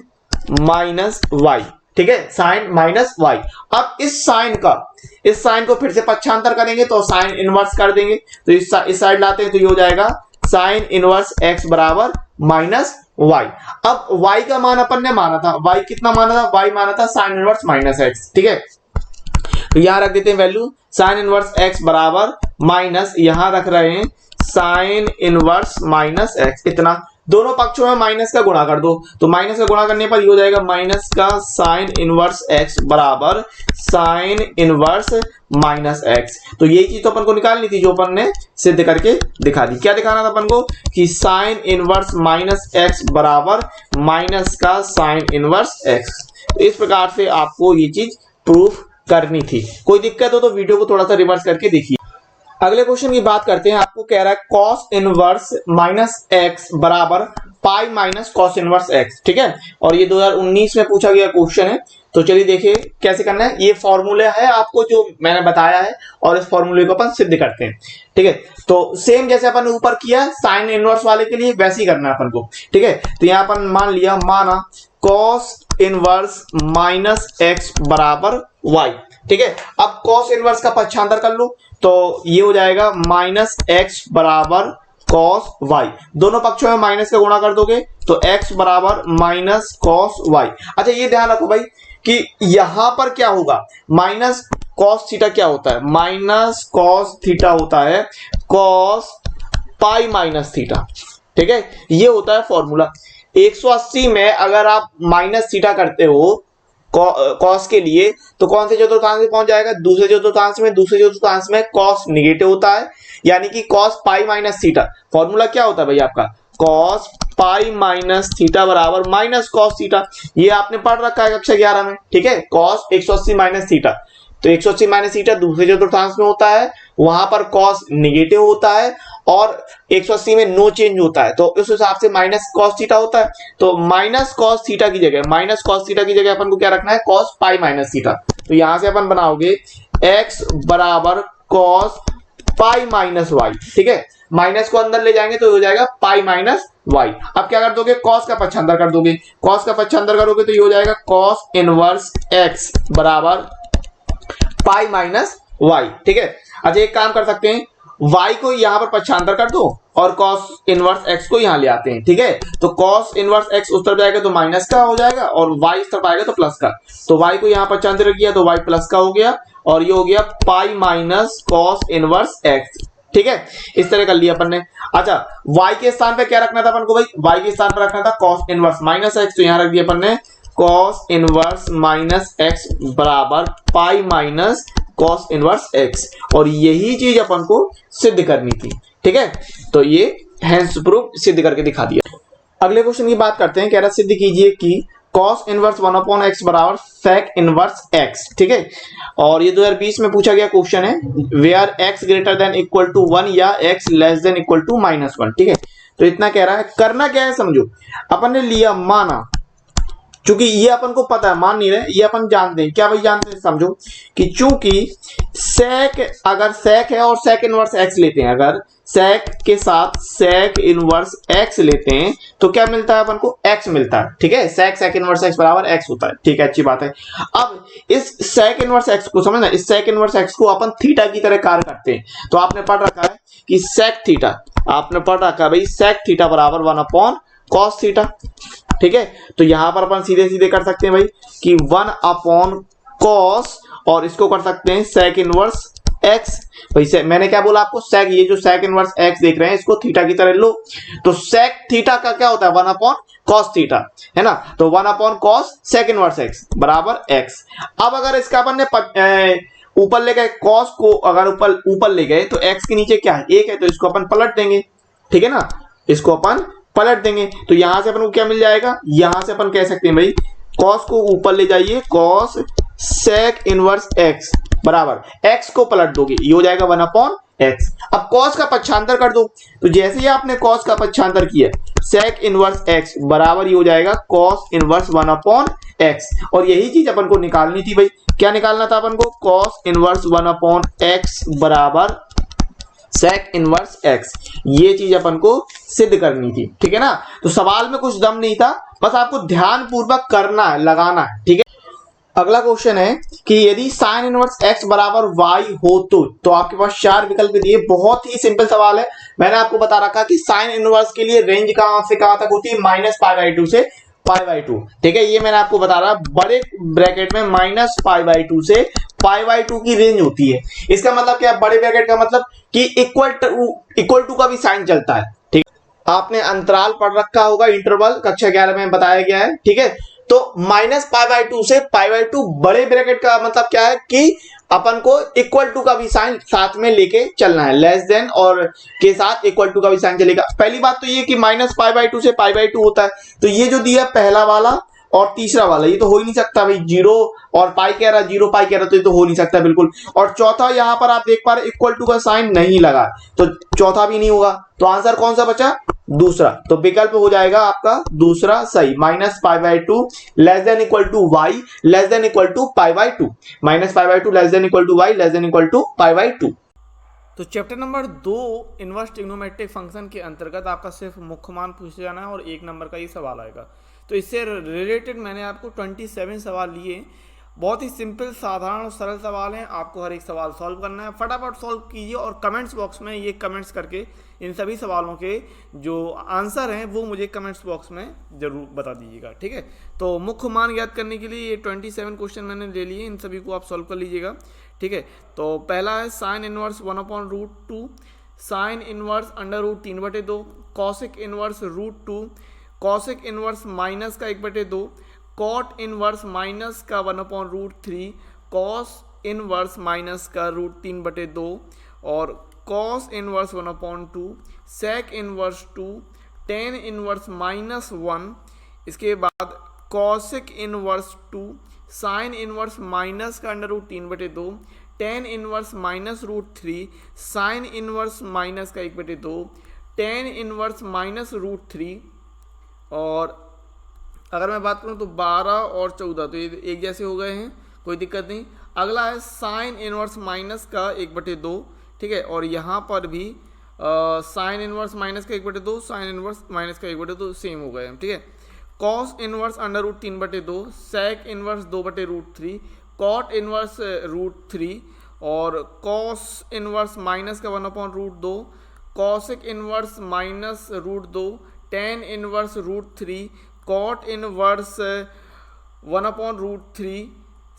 माइनस वाई। ठीक है, साइन माइनस वाई। अब इस साइन को फिर से पक्षांतर करेंगे तो साइन इनवर्स कर देंगे तो इस साइड लाते हैं तो ये हो जाएगा साइन इनवर्स x बराबर माइनस वाई। अब y का मान अपन ने माना था, y कितना माना था, y माना था साइन इनवर्स माइनस x। ठीक है, तो यहां रख देते हैं वैल्यू साइन इनवर्स x बराबर माइनस, यहां रख रहे हैं साइन इनवर्स माइनस x। इतना दोनों पक्षों में माइनस का गुणा कर दो तो माइनस का गुणा करने पर ये हो जाएगा माइनस का साइन इनवर्स x बराबर साइन इनवर्स माइनस x। तो यही चीज तो अपन को निकालनी थी जो अपन ने सिद्ध करके दिखा दी। क्या दिखाना था अपन को कि साइन इनवर्स माइनस x बराबर माइनस का साइन इनवर्स x। तो इस प्रकार से आपको ये चीज प्रूफ करनी थी। कोई दिक्कत हो तो वीडियो को थोड़ा सा रिवर्स करके देखिए। अगले क्वेश्चन की बात करते हैं। आपको कह रहा है कॉस इनवर्स माइनस एक्स बराबर pi minus cos inverse x. ठीक है, और ये 2019 में पूछा गया क्वेश्चन है। तो चलिए देखिए कैसे करना है। ये फॉर्मूला है आपको जो मैंने बताया है और इस फॉर्मूले को अपन सिद्ध करते हैं। ठीक है, तो सेम जैसे अपन ऊपर किया साइन इनवर्स वाले के लिए वैसे ही करना है अपन को। ठीक है, तो यहां अपन मान लिया माना कॉस इनवर्स माइनस एक्स बराबर वाई। ठीक है, अब कॉस इनवर्स का पक्षांतर कर लो तो ये हो जाएगा माइनस एक्स बराबर कॉस वाई। दोनों पक्षों में माइनस का गुणा कर दोगे तो x बराबर माइनस कॉस वाई। अच्छा, ये ध्यान रखो भाई कि यहां पर क्या होगा, माइनस कॉस थीटा क्या होता है, माइनस कॉस थीटा होता है कॉस पाई माइनस थीटा। ठीक है, ये होता है फॉर्मूला। 180 में अगर आप माइनस थीटा करते हो कॉस के लिए तो कौन से चतुर्थांश में पहुंच जाएगा, दूसरे चतुर्थांश में। दूसरे चतुर्थांश में कॉस निगेटिव होता है, यानी कि cos pi minus theta. Formula क्या होता है भाई आपका, कॉस पाई माइनस थीटा बराबर माइनस कॉस थीटा। ये आपने पढ़ रखा है कक्षा 11 में। ठीक है, कॉस 180 माइनस थीटा, तो 180 माइनस थीटा दूसरे चतुर्थांश में होता है, वहां पर कॉस निगेटिव होता है और 180 में नो चेंज होता है, तो उस हिसाब से माइनस कॉस थीटा होता है। तो माइनस कॉस थीटा की जगह, माइनस कॉस थीटा की जगह अपन को क्या रखना है, कॉस पाई माइनस थीटा। तो यहां से अपन बनाओगे x बराबर कॉस पाई माइनस वाई। ठीक है, माइनस को अंदर ले जाएंगे तो हो जाएगा पाई माइनस वाई। अब क्या कर दोगे, कॉस का पक्षांतर कर दोगे। कॉस का पक्षांतर करोगे तो ये हो जाएगा कॉस इनवर्स x बराबर पाई माइनस वाई। ठीक है, अच्छा एक काम कर सकते हैं, y को यहां पर पक्षांतर कर दो और cos इनवर्स x को यहां ले आते हैं। ठीक है, तो cos इनवर्स x उस तरफ जाएगा तो माइनस का हो जाएगा और y इस तरफ आएगा तो प्लस का। तो y को यहां पक्षांतर किया तो y प्लस का हो गया और ये हो गया pi minus cos inverse x। ठीक है, इस तरह कर लिया अपन ने। अच्छा, y के स्थान पे क्या रखना था अपन को भाई, y के स्थान पर रखना था cos इनवर्स माइनस x, तो यहां रख दिया अपन ने cos इनवर्स माइनस x बराबर pi minus cos inverse x, और यही चीज अपन को सिद्ध करनी थी। ठीक है, तो ये हेंस प्रूफ सिद्ध करके दिखा दिया। अगले क्वेश्चन की बात करते हैं। कह रहा सिद्ध कीजिए कि cos इनवर्स 1/x बराबर sec इनवर्स x। ठीक है, और ये 2020 में पूछा गया क्वेश्चन है, where x greater than equal to 1 या x less than equal to -1। ठीक है, तो इतना कह रहा है। करना क्या है समझो, अपन ने लिया माना, चूंकि ये अपन को पता है, मान नहीं रहे, ये अपन जानते हैं। क्या भाई जानते हैं, समझो कि चूंकि सेक, अगर सेक है और सेक इनवर्स एक्स लेते हैं, अगर सेक के साथ सेक इनवर्स एक्स लेते हैं तो क्या मिलता है अपन को, एक्स मिलता है। ठीक है, सेक इनवर्स एक्स बराबर एक्स होता है। ठीक है, अच्छी बात है। अब इस सेक इनवर्स एक्स को समझना, इस सेक इनवर्स एक्स को अपन थीटा की तरह कार्य करते हैं। तो आपने पढ़ रखा है कि सेक थीटा, आपने पढ़ रखा है भाई सेक थीटा बराबर 1 कॉस थीटा। ठीक है, तो यहां पर अपन सीधे सीधे कर सकते हैं भाई कि 1 कॉस, और इसको कर सकते हैं सेक इनवर्स एक्स। भाई मैंने क्या बोला आपको, सेक, ये जो सेक इनवर्स एक्स देख रहे हैं इसको थीटा की तरह लो, तो सेक थीटा का क्या होता है 1 कॉस थीटा, है ना। तो 1 कॉस सेक इनवर्स एक्स बराबर एक्स। अब अगर इसका अपन ने ऊपर ले गए, कॉस को अगर ऊपर ले गए तो एक्स के नीचे क्या है, एक है, तो इसको अपन पलट देंगे। ठीक है ना, इसको अपन पलट देंगे, तो यहां से अपन को क्या मिल जाएगा, यहां से अपन कह सकते हैं भाई कॉस को ऊपर ले जाइए, कॉस सेक इनवर्स एक्स बराबर एक्स को पलट दोगे, ये हो जाएगा 1/x। अब कॉस का पक्षांतर कर दो, तो जैसे ही आपने कॉस का पक्षांतर किया, सेक इनवर्स एक्स बराबर ये हो जाएगा कॉस इनवर्स 1/x। और यही चीज अपन को निकालनी थी भाई, क्या निकालना था अपन को, कॉस इनवर्स 1/x बराबर सेक इनवर्स एक्स। ये चीज अपन को सिद्ध करनी थी। ठीक है ना, तो सवाल में कुछ दम नहीं था, बस आपको ध्यान पूर्वक करना है, लगाना है। ठीक है, अगला क्वेश्चन है कि यदि साइन इनवर्स एक्स बराबर वाई हो तो आपके पास 4 विकल्प दिए। बहुत ही सिंपल सवाल है। मैंने आपको बता रखा कि साइन इनवर्स के लिए रेंज कहां से कहां तक होती है, -π/2 से π/2। ठीक है, ये मैंने आपको बता रहा, बड़े ब्रैकेट में -π/2 से π/2 की रेंज होती है। इसका मतलब क्या है, बड़े ब्रैकेट का मतलब कि इक्वल टू का भी साइन चलता है। ठीक, आपने अंतराल पढ़ रखा होगा, इंटरवल कक्षा 11 में बताया गया है। ठीक है, तो -π/2 से π/2 बड़े ब्रैकेट का मतलब क्या है कि अपन को इक्वल टू का भी साइन साथ में लेके चलना है, लेस देन और के साथ इक्वल टू का भी साइन चलेगा। पहली बात तो ये कि -π/2 से π/2 होता है, तो ये जो दिया पहला वाला और तीसरा वाला, ये तो हो ही नहीं सकता भाई, 0 और पाई कह रहा, 0 पाई कह रहा, तो ये तो हो नहीं सकता बिल्कुल। और चौथा यहां पर आप देख पा रहे इक्वल टू का साइन नहीं लगा, तो चौथा भी नहीं होगा। तो आंसर कौन सा बचा, दूसरा। तो विकल्प हो जाएगा आपका दूसरा सही, -π/2 less than equal to y less than equal to π/2, -π/2 less than equal to y less than equal to π/2। तो chapter number 2 inverse trigonometric function के अंतर्गत आपका सिर्फ मुख्य मान पूछा जाना है और 1 नंबर का ही सवाल आएगा। तो इससे रिलेटेड मैंने आपको 27 सवाल लिए। बहुत ही सिंपल, साधारण और सरल सवाल हैं। आपको हर एक सवाल सॉल्व करना है, फटाफट सॉल्व कीजिए और कमेंट्स बॉक्स में ये कमेंट्स करके इन सभी सवालों के जो आंसर हैं वो मुझे कमेंट्स बॉक्स में ज़रूर बता दीजिएगा। ठीक है, तो मुख्य मान ज्ञात करने के लिए ये 27 क्वेश्चन मैंने ले लिए, इन सभी को आप सॉल्व कर लीजिएगा। ठीक है, तो पहला है sine inverse 1/√2, sine inverse √3/2, cosec inverse √2, cosec inverse minus का 1/2, कॉट इनवर्स माइनस का 1/√3, कॉस इनवर्स माइनस का √3/2 और cos inverse 1/2, sec inverse 2, tan inverse -1। इसके बाद cosec inverse 2, sine inverse minus का √3/2, tan inverse -√3, sine inverse minus का 1/2, ten inverse -√3। और अगर मैं बात करूं तो 12 और 14 तो ये एक जैसे हो गए हैं, कोई दिक्कत नहीं। अगला है साइन इनवर्स माइनस का 1/2। ठीक है, और यहाँ पर भी साइन इनवर्स माइनस का 1/2, साइन इनवर्स माइनस का 1/2 सेम हो गए हैं। ठीक है, cos inverse √3/2, sec inverse 2/√3, cot inverse √3 और कॉस इनवर्स माइनस का 1/2, cosec inverse minus √2, tan inverse √3, cot inverse 1/√3,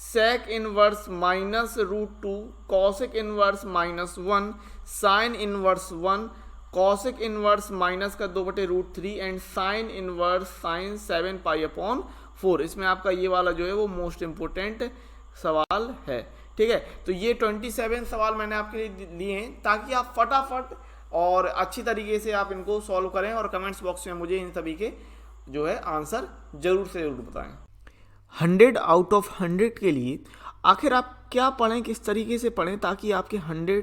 sec inverse minus √2, cosec inverse -1, sine inverse 1, cosec inverse minus का 2/√3 एंड साइन इनवर्स साइन 7π/4। इसमें आपका ये वाला जो है वो मोस्ट इम्पोर्टेंट सवाल है। ठीक है, तो ये 27 सवाल मैंने आपके लिए लिए हैं ताकि आप फटाफट और अच्छी तरीके से आप इनको सॉल्व करें और कमेंट्स बॉक्स में मुझे इन सभी के जो है आंसर जरूर से जरूर बताएं। 100 आउट ऑफ 100 के लिए आखिर आप क्या पढ़ें, किस तरीके से पढ़ें ताकि आपके 100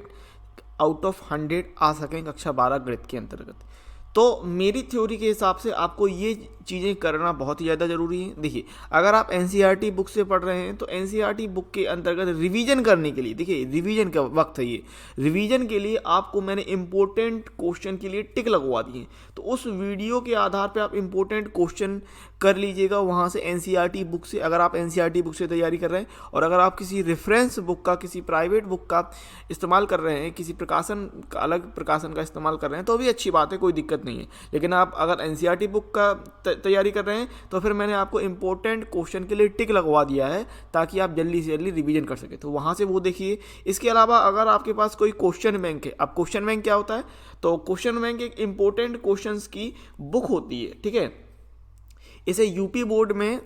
आउट ऑफ 100 आ सकें कक्षा 12 गणित के अंतर्गत। तो मेरी थ्योरी के हिसाब से आपको ये चीज़ें करना बहुत ही ज़्यादा ज़रूरी है। देखिए, अगर आप एनसीईआरटी बुक से पढ़ रहे हैं तो एनसीईआरटी बुक के अंतर्गत रिवीजन करने के लिए, देखिए रिवीजन का वक्त है ये, रिवीजन के लिए आपको मैंने इंपॉर्टेंट क्वेश्चन के लिए टिक लगवा दिए। तो उस वीडियो के आधार पे आप इंपॉर्टेंट क्वेश्चन कर लीजिएगा वहाँ से एनसीईआरटी बुक से, अगर आप एनसीईआरटी बुक से तैयारी कर रहे हैं। और अगर आप किसी रेफरेंस बुक का, किसी प्राइवेट बुक का इस्तेमाल कर रहे हैं, किसी प्रकाशन का, अलग प्रकाशन का इस्तेमाल कर रहे हैं, तो भी अच्छी बात है, कोई दिक्कत नहीं है। लेकिन आप अगर एनसीईआरटी बुक का तैयारी कर रहे हैं तो फिर मैंने आपको इंपॉर्टेंट क्वेश्चन के लिए टिक लगवा दिया है ताकि आप जल्दी से जल्दी रिवीजन कर सके, तो वहाँ से वो देखिए। इसके अलावा अगर आपके पास कोई क्वेश्चन बैंक है, अब क्वेश्चन बैंक क्या होता है, तो क्वेश्चन बैंक एक इंपॉर्टेंट क्वेश्चंस की बुक होती है, ठीक है। इसे यूपी बोर्ड में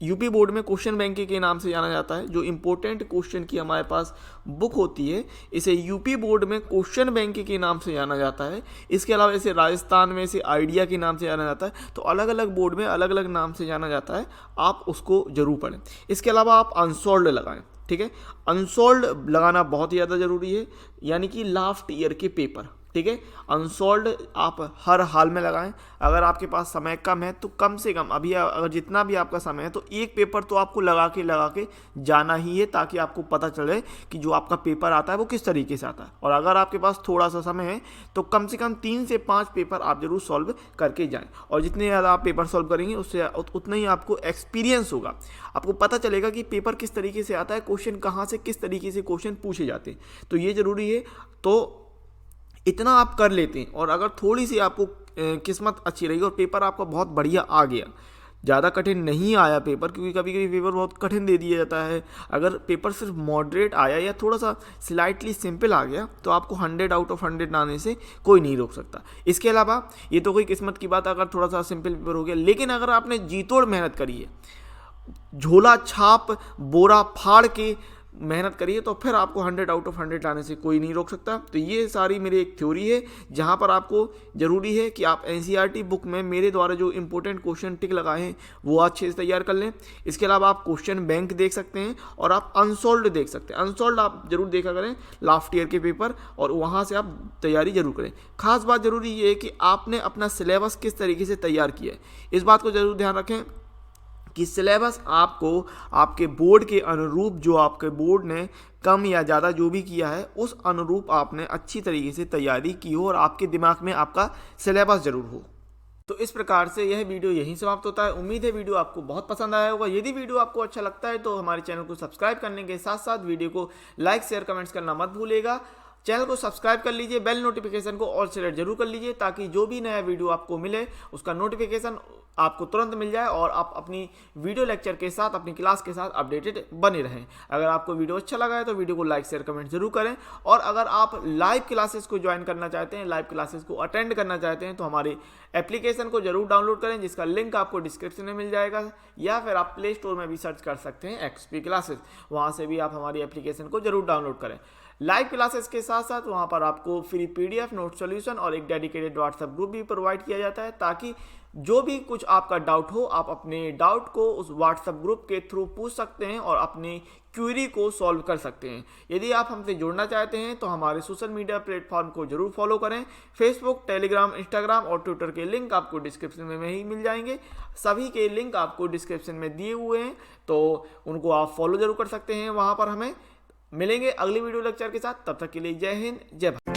क्वेश्चन बैंक के नाम से जाना जाता है। जो इंपॉर्टेंट क्वेश्चन की हमारे पास बुक होती है, इसे यूपी बोर्ड में क्वेश्चन बैंक के नाम से जाना जाता है। इसके अलावा इसे राजस्थान में इसे आइडिया के नाम से जाना जाता है। तो अलग अलग बोर्ड में अलग अलग नाम से जाना जाता है, आप उसको जरूर पढ़ें। इसके अलावा आप अनसॉल्व्ड लगाएं, ठीक है। अनसॉल्व्ड लगाना बहुत ही ज़्यादा ज़रूरी है, यानी कि लास्ट ईयर के पेपर, ठीक है। अनसॉल्व्ड आप हर हाल में लगाएं। अगर आपके पास समय कम है तो कम से कम, अभी अगर जितना भी आपका समय है, तो एक पेपर तो आपको लगा के जाना ही है, ताकि आपको पता चले कि जो आपका पेपर आता है वो किस तरीके से आता है। और अगर आपके पास थोड़ा सा समय है तो कम से कम 3 से 5 पेपर आप जरूर सॉल्व करके जाएं। और जितने ज़्यादा आप पेपर सॉल्व करेंगे उससे उतना ही आपको एक्सपीरियंस होगा, आपको पता चलेगा कि पेपर किस तरीके से आता है, क्वेश्चन कहाँ से किस तरीके से क्वेश्चन पूछे जाते हैं। तो ये ज़रूरी है। तो इतना आप कर लेते हैं, और अगर थोड़ी सी आपको किस्मत अच्छी रही और पेपर आपका बहुत बढ़िया आ गया, ज़्यादा कठिन नहीं आया पेपर, क्योंकि कभी कभी पेपर बहुत कठिन दे दिया जाता है, अगर पेपर सिर्फ मॉडरेट आया या थोड़ा सा स्लाइटली सिंपल आ गया तो आपको 100 आउट ऑफ 100 आने से कोई नहीं रोक सकता। इसके अलावा ये तो कोई किस्मत की बात, अगर थोड़ा सा सिंपल पेपर हो गया, लेकिन अगर आपने जी तोड़ मेहनत करी है, झोला छाप बोरा फाड़ के मेहनत करिए, तो फिर आपको 100 आउट ऑफ 100 लाने से कोई नहीं रोक सकता। तो ये सारी मेरी एक थ्योरी है, जहाँ पर आपको ज़रूरी है कि आप एनसीईआरटी बुक में मेरे द्वारा जो इंपॉर्टेंट क्वेश्चन टिक लगाए हैं वो अच्छे से तैयार कर लें। इसके अलावा आप क्वेश्चन बैंक देख सकते हैं, और आप अनसॉल्व्ड देख सकते हैं। अनसॉल्व्ड आप जरूर देखा करें, लास्ट ईयर के पेपर, और वहाँ से आप तैयारी जरूर करें। खास बात जरूरी ये है कि आपने अपना सिलेबस किस तरीके से तैयार किया है, इस बात को जरूर ध्यान रखें कि सिलेबस आपको आपके बोर्ड के अनुरूप, जो आपके बोर्ड ने कम या ज़्यादा जो भी किया है, उस अनुरूप आपने अच्छी तरीके से तैयारी की हो और आपके दिमाग में आपका सिलेबस जरूर हो। तो इस प्रकार से यह वीडियो यहीं समाप्त होता है। उम्मीद है वीडियो आपको बहुत पसंद आया होगा। यदि वीडियो आपको अच्छा लगता है तो हमारे चैनल को सब्सक्राइब करने के साथ साथ वीडियो को लाइक शेयर कमेंट्स करना मत भूलिएगा। चैनल को सब्सक्राइब कर लीजिए, बेल नोटिफिकेशन को ऑल सेलेक्ट जरूर कर लीजिए, ताकि जो भी नया वीडियो आपको मिले उसका नोटिफिकेशन आपको तुरंत मिल जाए और आप अपनी वीडियो लेक्चर के साथ, अपनी क्लास के साथ अपडेटेड बने रहें। अगर आपको वीडियो अच्छा लगा है तो वीडियो को लाइक शेयर कमेंट जरूर करें। और अगर आप लाइव क्लासेस को ज्वाइन करना चाहते हैं, लाइव क्लासेस को अटेंड करना चाहते हैं, तो हमारे एप्लीकेशन को जरूर डाउनलोड करें, जिसका लिंक आपको डिस्क्रिप्शन में मिल जाएगा, या फिर आप प्ले स्टोर में भी सर्च कर सकते हैं XP क्लासेस, वहाँ से भी आप हमारी एप्लीकेशन को जरूर डाउनलोड करें। लाइव क्लासेस के साथ साथ वहाँ पर आपको फ्री PDF नोट सॉल्यूशन और एक डेडिकेटेड व्हाट्सएप ग्रुप भी प्रोवाइड किया जाता है, ताकि जो भी कुछ आपका डाउट हो, आप अपने डाउट को उस व्हाट्सएप ग्रुप के थ्रू पूछ सकते हैं और अपनी क्वेरी को सॉल्व कर सकते हैं। यदि आप हमसे जुड़ना चाहते हैं तो हमारे सोशल मीडिया प्लेटफॉर्म को जरूर फॉलो करें। फेसबुक, टेलीग्राम, इंस्टाग्राम और ट्विटर के लिंक आपको डिस्क्रिप्शन में ही मिल जाएंगे। सभी के लिंक आपको डिस्क्रिप्शन में दिए हुए हैं, तो उनको आप फॉलो जरूर कर सकते हैं। वहाँ पर हमें मिलेंगे अगली वीडियो लेक्चर के साथ। तब तक के लिए जय हिंद, जय भारत।